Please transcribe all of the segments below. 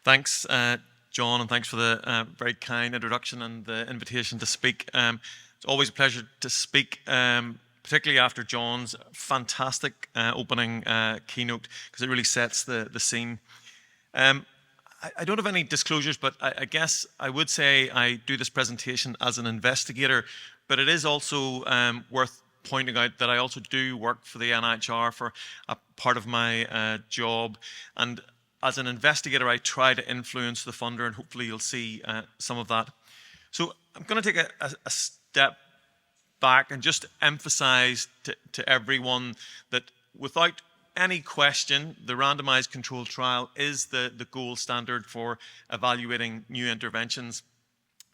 Thanks, John, and thanks for the very kind introduction and the invitation to speak. It's always a pleasure to speak, particularly after John's fantastic opening keynote, because it really sets the scene. I don't have any disclosures, but I guess I would say I do this presentation as an investigator, but it is also worth pointing out that I also do work for the NHR for a part of my job, and as an investigator I try to influence the funder, and hopefully you'll see some of that. So I'm going to take a step back and just emphasize to everyone that without any question, the randomized controlled trial is the gold standard for evaluating new interventions.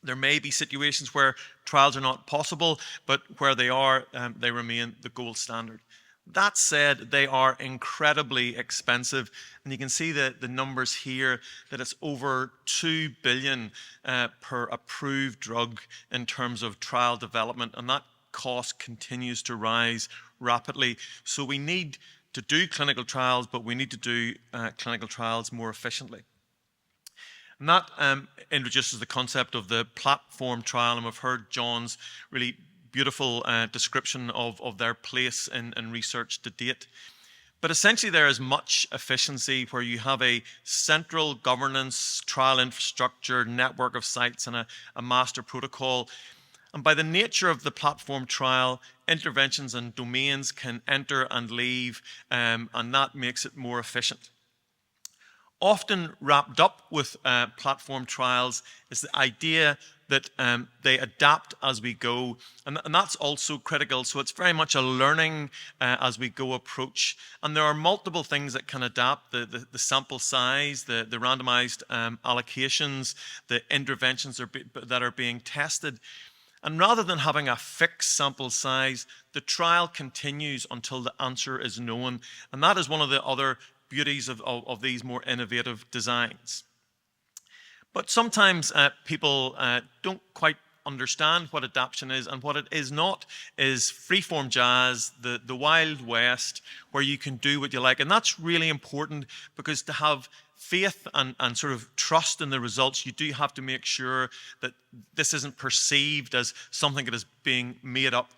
There may be situations where trials are not possible, but where they are, they remain the gold standard. That said, they are incredibly expensive, and you can see the numbers here, that it's over $2 billion per approved drug in terms of trial development, and that cost continues to rise rapidly. So we need to do clinical trials, but we need to do clinical trials more efficiently. And that introduces the concept of the platform trial, and we've heard John's really beautiful description of their place in research to date. But essentially there is much efficiency where you have a central governance, trial infrastructure, network of sites, and a master protocol. And by the nature of the platform trial, interventions and domains can enter and leave, and that makes it more efficient. Often wrapped up with platform trials is the idea that they adapt as we go, and that's also critical. So it's very much a learning as we go approach, and there are multiple things that can adapt: the sample size, the randomized allocations, the interventions that are being tested. And rather than having a fixed sample size, the trial continues until the answer is known, and that is one of the other beauties of these more innovative designs. But sometimes people don't quite understand what adaptation is, and what it is not is freeform jazz, the Wild West, where you can do what you like. And that's really important, because to have faith and sort of trust in the results, you do have to make sure that this isn't perceived as something that is being made up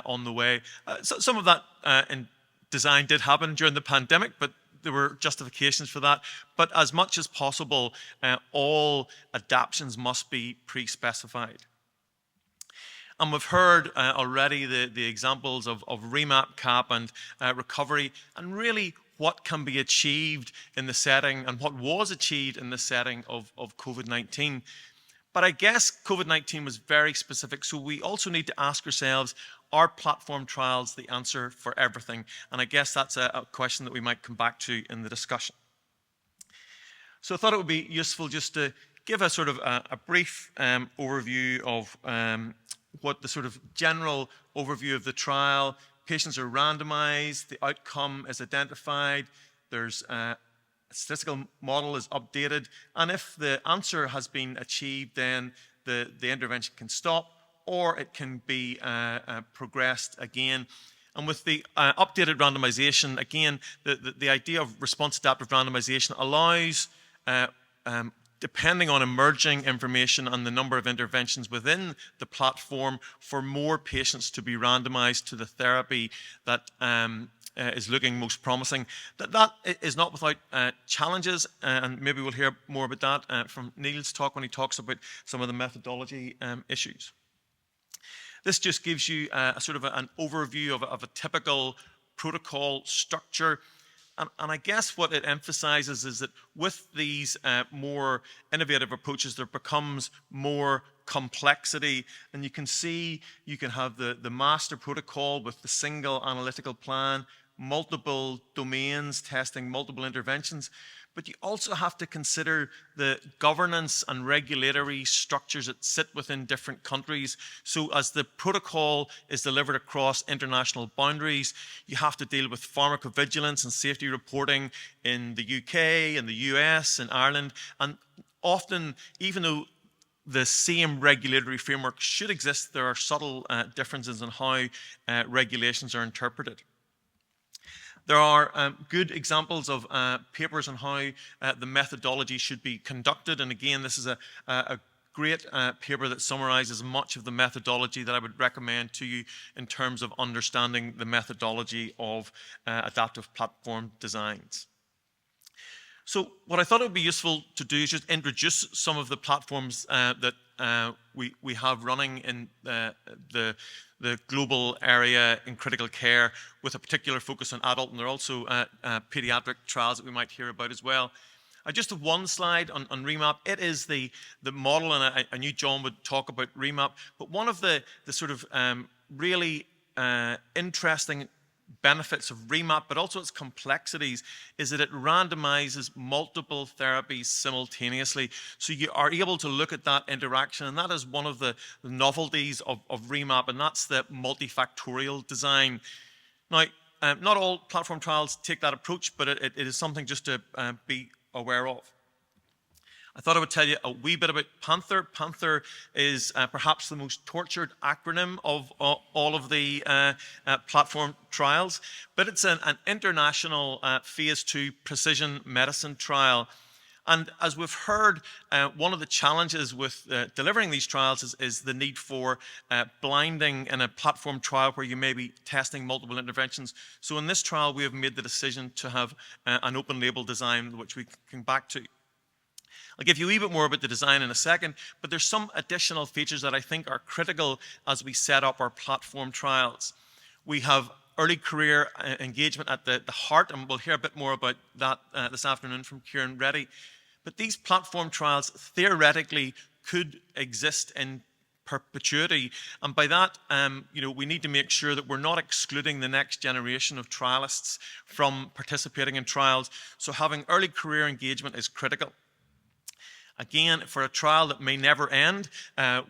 on the way. So some of that in design did happen during the pandemic, but there were justifications for that. But as much as possible, all adaptations must be pre-specified. And we've heard already the examples of remap, cap, and recovery, and really what can be achieved in the setting, and what was achieved in the setting of COVID-19. But I guess COVID-19 was very specific, so we also need to ask ourselves, are platform trials the answer for everything? And I guess that's a question that we might come back to in the discussion. So I thought it would be useful just to give a sort of a brief overview of what the sort of general overview of the trial. Patients are randomized, the outcome is identified, there's a statistical model is updated, and if the answer has been achieved, then the intervention can stop, or it can be progressed again. And with the updated randomization, again, the idea of response adaptive randomization allows, depending on emerging information and the number of interventions within the platform, for more patients to be randomized to the therapy that is looking most promising. That is not without challenges, and maybe we'll hear more about that from Neil's talk when he talks about some of the methodology issues. This just gives you a sort of an overview of a typical protocol structure. And I guess what it emphasizes is that with these more innovative approaches, there becomes more complexity. And you can see, you can have the master protocol with the single analytical plan, multiple domains testing multiple interventions. But you also have to consider the governance and regulatory structures that sit within different countries. So as the protocol is delivered across international boundaries, you have to deal with pharmacovigilance and safety reporting in the UK, in the US, in Ireland. And often, even though the same regulatory framework should exist, there are subtle differences in how regulations are interpreted. There are good examples of papers on how the methodology should be conducted. And again, this is a great paper that summarizes much of the methodology that I would recommend to you in terms of understanding the methodology of adaptive platform designs. So what I thought it would be useful to do is just introduce some of the platforms that we have running in the global area in critical care, with a particular focus on adult, and there are also pediatric trials that we might hear about as well. I just have one slide on REMAP. It is the model, and I knew John would talk about REMAP, but one of the sort of really interesting benefits of REMAP, but also its complexities, is that it randomizes multiple therapies simultaneously. So you are able to look at that interaction, and that is one of the novelties of REMAP, and that's the multifactorial design. Now, not all platform trials take that approach, but it is something just to be aware of. I thought I would tell you a wee bit about Panther. Panther is perhaps the most tortured acronym of all of the platform trials, but it's an international phase 2 precision medicine trial. And as we've heard, one of the challenges with delivering these trials is the need for blinding in a platform trial where you may be testing multiple interventions. So in this trial, we have made the decision to have an open label design, which we can come back to. I'll give you a wee bit more about the design in a second, but there's some additional features that I think are critical as we set up our platform trials. We have early career engagement at the heart, and we'll hear a bit more about that this afternoon from Kieran Reddy. But these platform trials theoretically could exist in perpetuity, and by that, we need to make sure that we're not excluding the next generation of trialists from participating in trials. So having early career engagement is critical. Again, for a trial that may never end,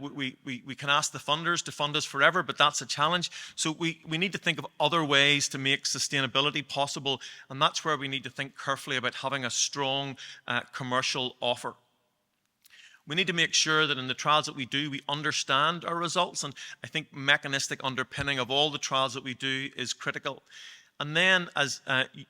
we can ask the funders to fund us forever, but that's a challenge. So we need to think of other ways to make sustainability possible, and that's where we need to think carefully about having a strong commercial offer. We need to make sure that in the trials that we do, we understand our results, and I think mechanistic underpinning of all the trials that we do is critical. And then, as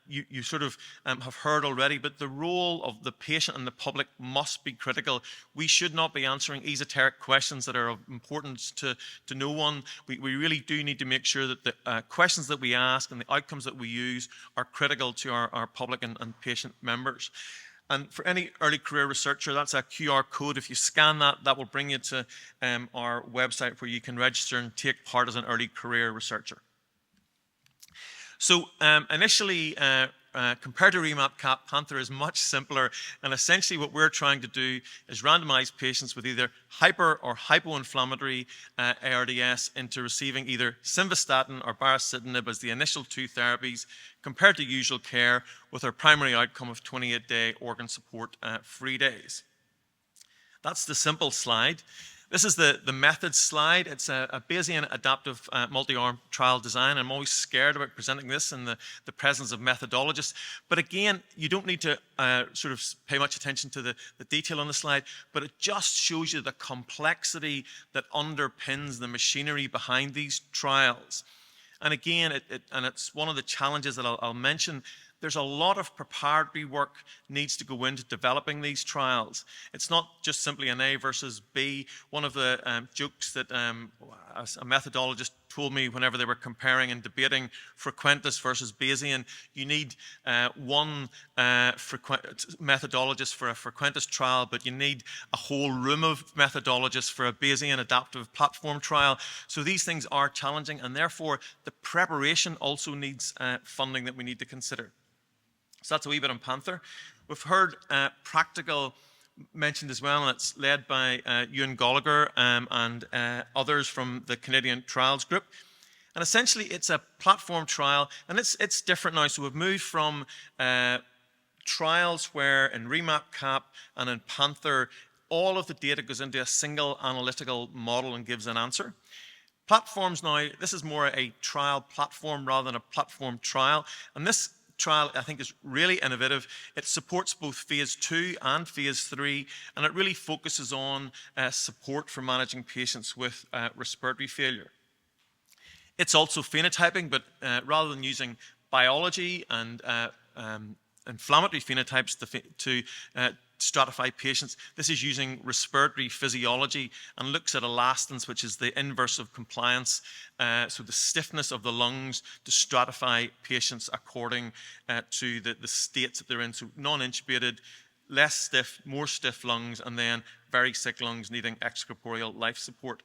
you sort of have heard already, but the role of the patient and the public must be critical. We should not be answering esoteric questions that are of importance to no one. We really do need to make sure that the questions that we ask and the outcomes that we use are critical to our public and patient members. And for any early career researcher, that's a QR code. If you scan that, that will bring you to our website where you can register and take part as an early career researcher. So initially, compared to REMAP, Panther is much simpler, and essentially what we're trying to do is randomize patients with either hyper or hypoinflammatory ARDS into receiving either simvastatin or baricitinib as the initial 2 therapies, compared to usual care, with our primary outcome of 28-day organ support free days. That's the simple slide. This is the method slide. It's a Bayesian adaptive multi-arm trial design. I'm always scared about presenting this in the presence of methodologists. But again, you don't need to sort of pay much attention to the detail on the slide, but it just shows you the complexity that underpins the machinery behind these trials. And again, it's one of the challenges that I'll mention. There's a lot of preparatory work needs to go into developing these trials. It's not just simply an A versus B. One of the jokes that a methodologist told me whenever they were comparing and debating frequentist versus Bayesian, you need one methodologist for a frequentist trial, but you need a whole room of methodologists for a Bayesian adaptive platform trial. So these things are challenging, and therefore the preparation also needs funding that we need to consider. So that's a wee bit on Panther. We've heard practical mentioned as well, and it's led by Ewan Gallagher and others from the Canadian Trials Group. And essentially, it's a platform trial, and it's different now. So we've moved from trials where in REMAP, CAP, and in Panther, all of the data goes into a single analytical model and gives an answer. Platforms now, this is more a trial platform rather than a platform trial, and this trial, I think, is really innovative. It supports both phase 2 and phase 3, and it really focuses on support for managing patients with respiratory failure. It's also phenotyping, but rather than using biology and inflammatory phenotypes to stratify patients. This is using respiratory physiology and looks at elastance, which is the inverse of compliance, so the stiffness of the lungs, to stratify patients according to the states that they're in. So non-intubated, less stiff, more stiff lungs, and then very sick lungs needing extracorporeal life support.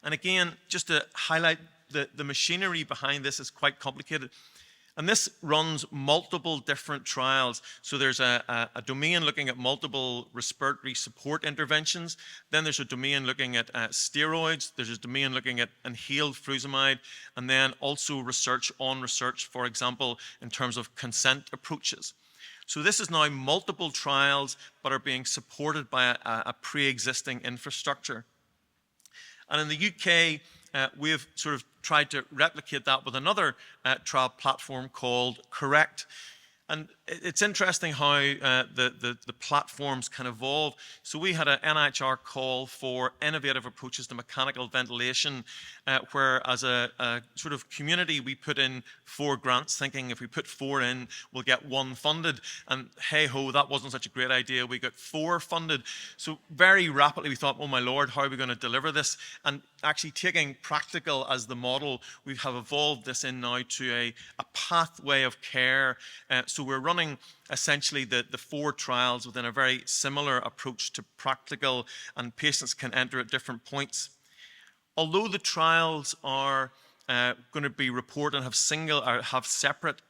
And again, just to highlight, the machinery behind this is quite complicated. And this runs multiple different trials. So there's a domain looking at multiple respiratory support interventions. Then there's a domain looking at steroids. There's a domain looking at inhaled furosemide. And then also research, for example, in terms of consent approaches. So this is now multiple trials, but are being supported by a pre-existing infrastructure. And in the UK, we've sort of tried to replicate that with another trial platform called Correct. And it's interesting how the platforms can evolve. So we had an NIHR call for innovative approaches to mechanical ventilation, where as a sort of community, we put in 4 grants, thinking if we put 4 in, we'll get 1 funded. And hey-ho, that wasn't such a great idea. We got 4 funded. So very rapidly, we thought, oh my Lord, how are we going to deliver this? And actually taking practical as the model, we have evolved this in now to a pathway of care. So we're running essentially the 4 trials within a very similar approach to practical, and patients can enter at different points. Although the trials are going to be reported and have separate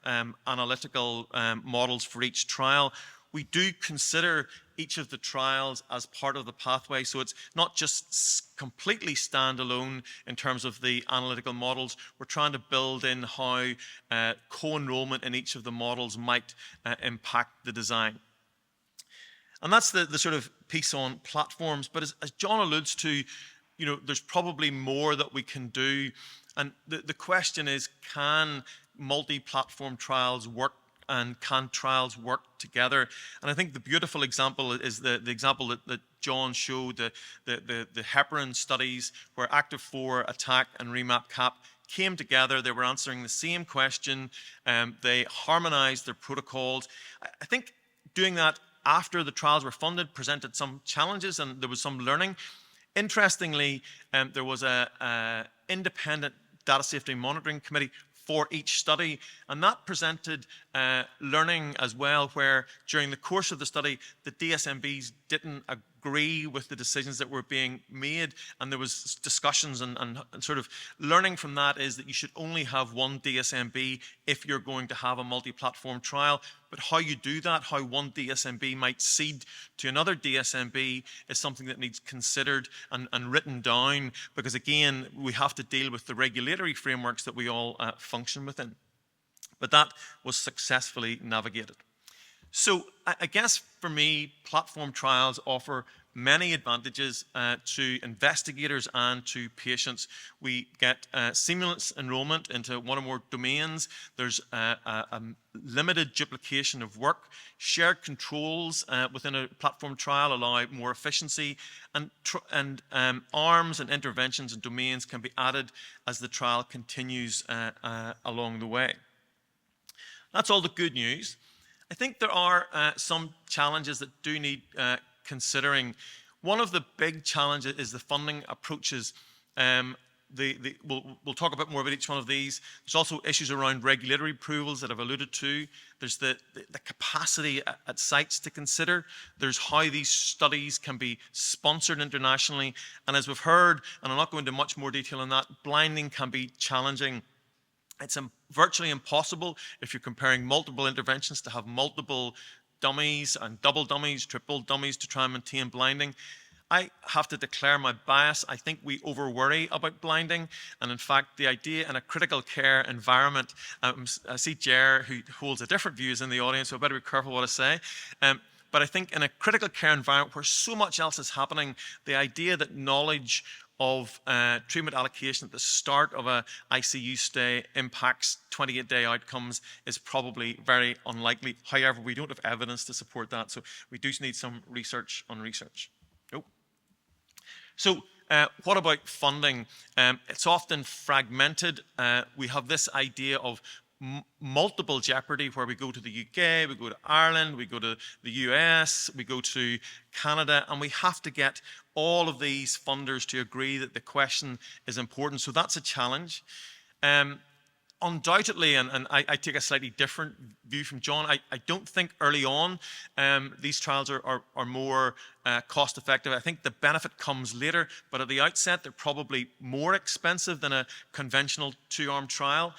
analytical models for each trial, we do consider each of the trials as part of the pathway. So it's not just completely standalone in terms of the analytical models. We're trying to build in how co-enrollment in each of the models might impact the design. And that's the sort of piece on platforms. But as John alludes to, there's probably more that we can do. And the question is, can multi-platform trials work, and can trials work together? And I think the beautiful example is the example that John showed, the heparin studies, where Active 4, ATTACK, and REMAP-CAP came together. They were answering the same question. They harmonized their protocols. I think doing that after the trials were funded presented some challenges, and there was some learning. Interestingly, there was an independent data safety monitoring committee for each study, and that presented learning as well, where during the course of the study, the DSMBs didn't agree with the decisions that were being made, and there was discussions and sort of learning from that is that you should only have 1 DSMB if you're going to have a multi-platform trial. But how you do that, how 1 DSMB might seed to another DSMB, is something that needs considered and written down, because again, we have to deal with the regulatory frameworks that we all function within. But that was successfully navigated. So I guess for me, platform trials offer many advantages to investigators and to patients. We get seamless enrollment into 1 or more domains. There's a limited duplication of work. Shared controls within a platform trial allow more efficiency, and arms and interventions and domains can be added as the trial continues along the way. That's all the good news. I think there are some challenges that do need considering. One of the big challenges is the funding approaches. We'll talk a bit more about each one of these. There's also issues around regulatory approvals that I've alluded to. There's the capacity at sites to consider. There's how these studies can be sponsored internationally. And as we've heard, and I'm not going into much more detail on that, blinding can be challenging. It's virtually impossible if you're comparing multiple interventions to have multiple dummies and double dummies, triple dummies to try and maintain blinding. I have to declare my bias. I think we over-worry about blinding. And in fact, the idea in a critical care environment, I see Jer, who holds a different view, is in the audience, so I better be careful what I say. But I think in a critical care environment where so much else is happening, the idea that knowledge of treatment allocation at the start of a ICU stay impacts 28-day outcomes is probably very unlikely. However, we don't have evidence to support that, so we do need some research on research. Nope. So what about funding? It's often fragmented. We have this idea of multiple jeopardy, where we go to the UK, we go to Ireland, we go to the US, we go to Canada, and we have to get all of these funders to agree that the question is important. So that's a challenge. Undoubtedly, and I take a slightly different view from John, I don't think early on these trials are more cost effective. I think the benefit comes later, but at the outset they're probably more expensive than a conventional two-arm trial.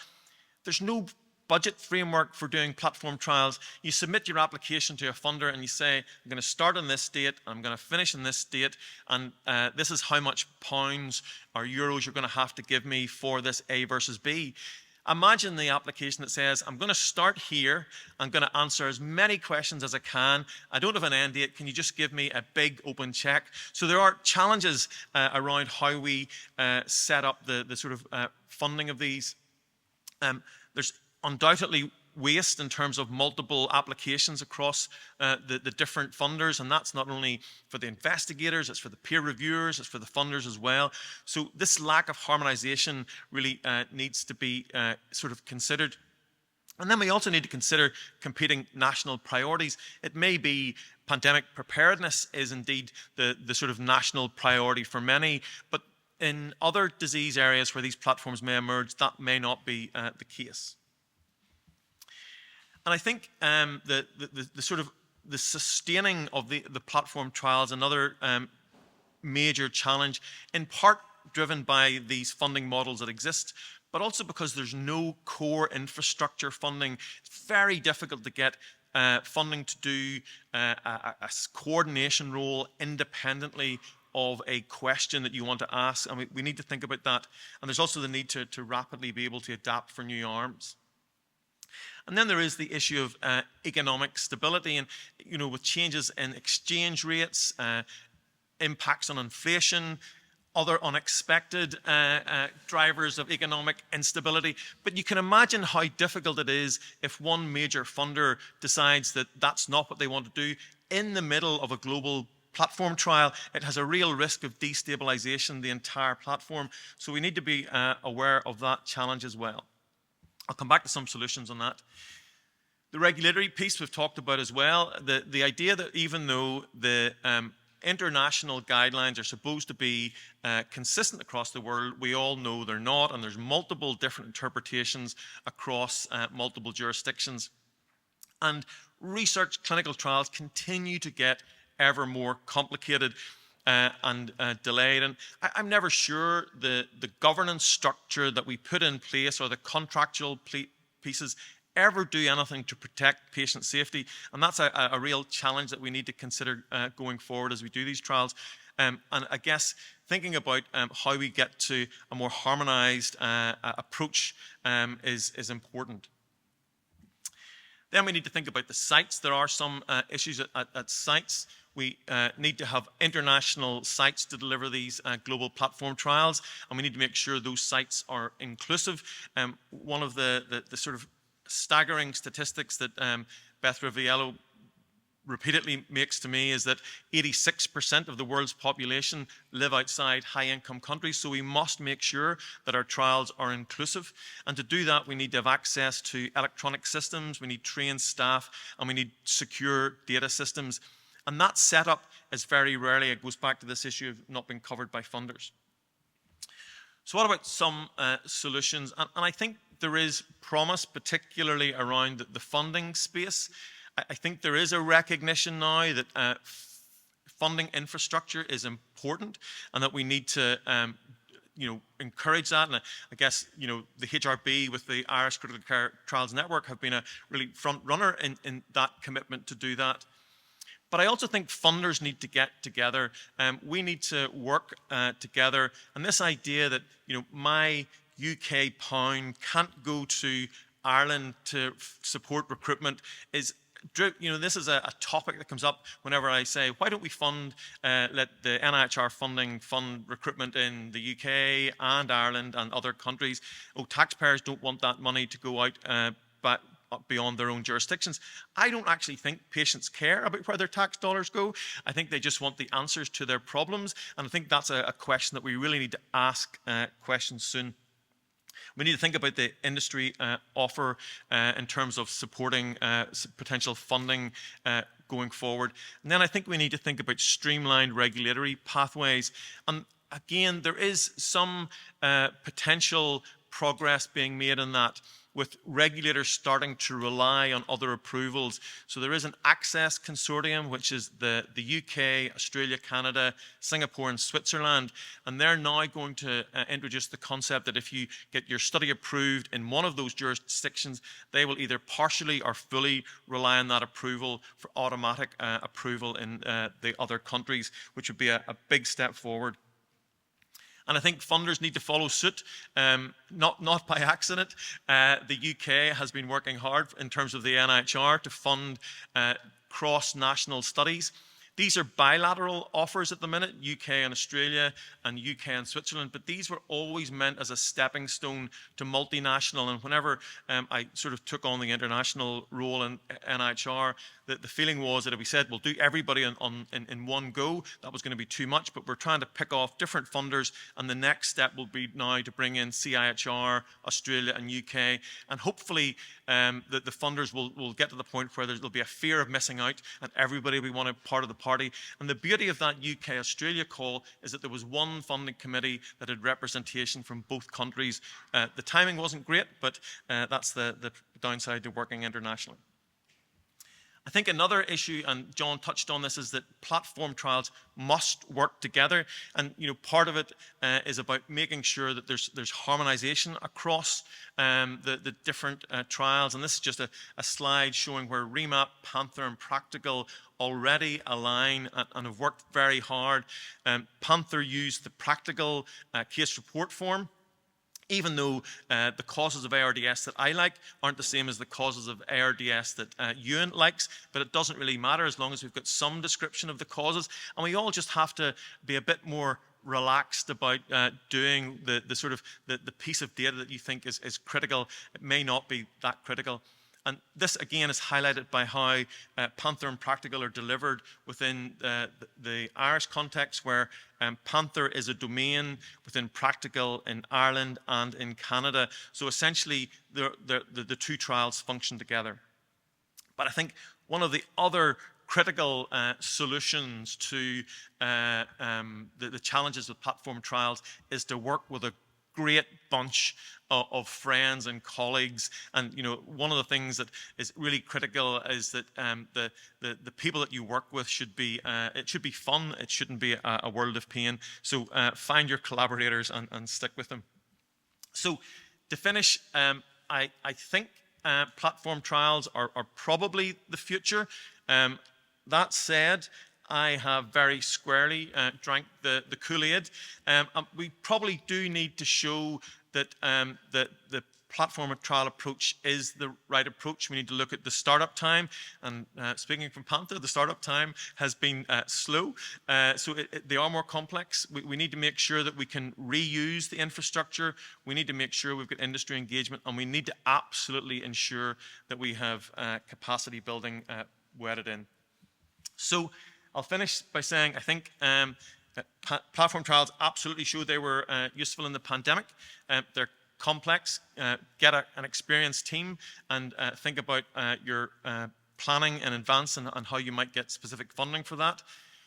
There's no budget framework for doing platform trials. You submit your application to a funder and you say, I'm going to start on this date, I'm going to finish on this date, and this is how much pounds or euros you're going to have to give me for this A versus B. Imagine the application that says, I'm going to start here, I'm going to answer as many questions as I can, I don't have an end date, can you just give me a big open check? So there are challenges around how we set up the sort of funding of these. There's undoubtedly waste in terms of multiple applications across the different funders, and that's not only for the investigators, it's for the peer reviewers, it's for the funders as well. So this lack of harmonization really needs to be sort of considered. And then we also need to consider competing national priorities. It may be pandemic preparedness is indeed the sort of national priority for many, but in other disease areas where these platforms may emerge, that may not be the case. And I think the sort of the sustaining of the platform trials, another major challenge, in part driven by these funding models that exist, but also because there's no core infrastructure funding. It's very difficult to get funding to do a coordination role independently of a question that you want to ask, and we need to think about that. And there's also the need to rapidly be able to adapt for new arms. And then there is the issue of economic stability, and with changes in exchange rates, impacts on inflation, other unexpected drivers of economic instability. But you can imagine how difficult it is if one major funder decides that that's not what they want to do in the middle of a global platform trial. It has a real risk of destabilization, the entire platform. So we need to be aware of that challenge as well. I'll come back to some solutions on that. The regulatory piece we've talked about as well. The idea that even though the international guidelines are supposed to be consistent across the world, we all know they're not, and there's multiple different interpretations across multiple jurisdictions. And research clinical trials continue to get ever more complicated and delayed. And I'm never sure the governance structure that we put in place or the contractual pieces ever do anything to protect patient safety. And that's a real challenge that we need to consider going forward as we do these trials. And I guess thinking about how we get to a more harmonized approach is important. Then we need to think about the sites. There are some issues at sites. We need to have international sites to deliver these global platform trials, and we need to make sure those sites are inclusive. One of the sort of staggering statistics that Beth Riviello repeatedly makes to me is that 86% of the world's population live outside high-income countries, so we must make sure that our trials are inclusive. And to do that, we need to have access to electronic systems, we need trained staff, and we need secure data systems. And that setup is very rarely, it goes back to this issue of not being covered by funders. So what about some solutions? And I think there is promise, particularly around the funding space. I think there is a recognition now that funding infrastructure is important and that we need to encourage that. And I guess, the HRB with the Irish Critical Care Trials Network have been a really front runner in that commitment to do that. But I also think funders need to get together. We need to work together. And this idea that, my UK pound can't go to Ireland to support recruitment is, this is a topic that comes up whenever I say, why don't we let the NIHR funding fund recruitment in the UK and Ireland and other countries? Oh, taxpayers don't want that money to go out beyond their own jurisdictions. I don't actually think patients care about where their tax dollars go. I think they just want the answers to their problems, and I think that's a question that we really need to ask questions soon. We need to think about the industry offer in terms of supporting potential funding going forward. And then I think we need to think about streamlined regulatory pathways. And again, there is some potential progress being made in that, with regulators starting to rely on other approvals. So there is an access consortium, which is the UK, Australia, Canada, Singapore and Switzerland. And they're now going to introduce the concept that if you get your study approved in one of those jurisdictions, they will either partially or fully rely on that approval for automatic approval in the other countries, which would be a big step forward. And I think funders need to follow suit, not by accident. The UK has been working hard in terms of the NIHR to fund cross-national studies. These are bilateral offers at the minute, UK and Australia and UK and Switzerland, but these were always meant as a stepping stone to multinational. And whenever I sort of took on the international role in NIHR, the feeling was that if we said we'll do everybody in one go, that was going to be too much, but we're trying to pick off different funders, and the next step will be now to bring in CIHR, Australia and UK, and hopefully the funders will get to the point where there'll be a fear of missing out and everybody will want a part of the party. And the beauty of that UK-Australia call is that there was one funding committee that had representation from both countries. The timing wasn't great, but that's the downside to working internationally. I think another issue, and John touched on this, is that platform trials must work together. And part of it is about making sure that there's harmonization across the different trials. And this is just a slide showing where REMAP, Panther, and Practical already align and have worked very hard. Panther used the Practical case report form, even though the causes of ARDS that I like aren't the same as the causes of ARDS that Ewan likes, but it doesn't really matter as long as we've got some description of the causes. And we all just have to be a bit more relaxed about doing the piece of data that you think is critical. It may not be that critical. And this, again, is highlighted by how Panther and Practical are delivered within the Irish context, where Panther is a domain within Practical in Ireland and in Canada. So essentially, the two trials function together. But I think one of the other critical solutions to the challenges with platform trials is to work with a great bunch of friends and colleagues. And one of the things that is really critical is that the people that you work with should be it should be fun. It shouldn't be a world of pain. So find your collaborators and stick with them. So to finish, I think platform trials are probably the future. That said, I have very squarely drank the Kool-Aid. We probably do need to show that the platform trial approach is the right approach. We need to look at the startup time. And speaking from Panther, the startup time has been slow. So they are more complex. We need to make sure that we can reuse the infrastructure. We need to make sure we've got industry engagement. And we need to absolutely ensure that we have capacity building wedded in. So I'll finish by saying I think platform trials absolutely showed they were useful in the pandemic. They're complex. Get an experienced team and think about your planning in advance and how you might get specific funding for that.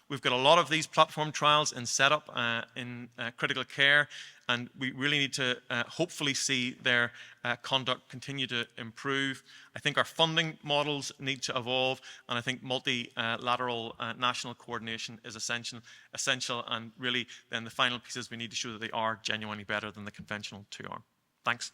We've got a lot of these platform trials in setup in critical care, and we really need to hopefully see their conduct continue to improve. I think our funding models need to evolve, and I think multilateral national coordination is essential, and really then the final piece is we need to show that they are genuinely better than the conventional 2-arm. Thanks.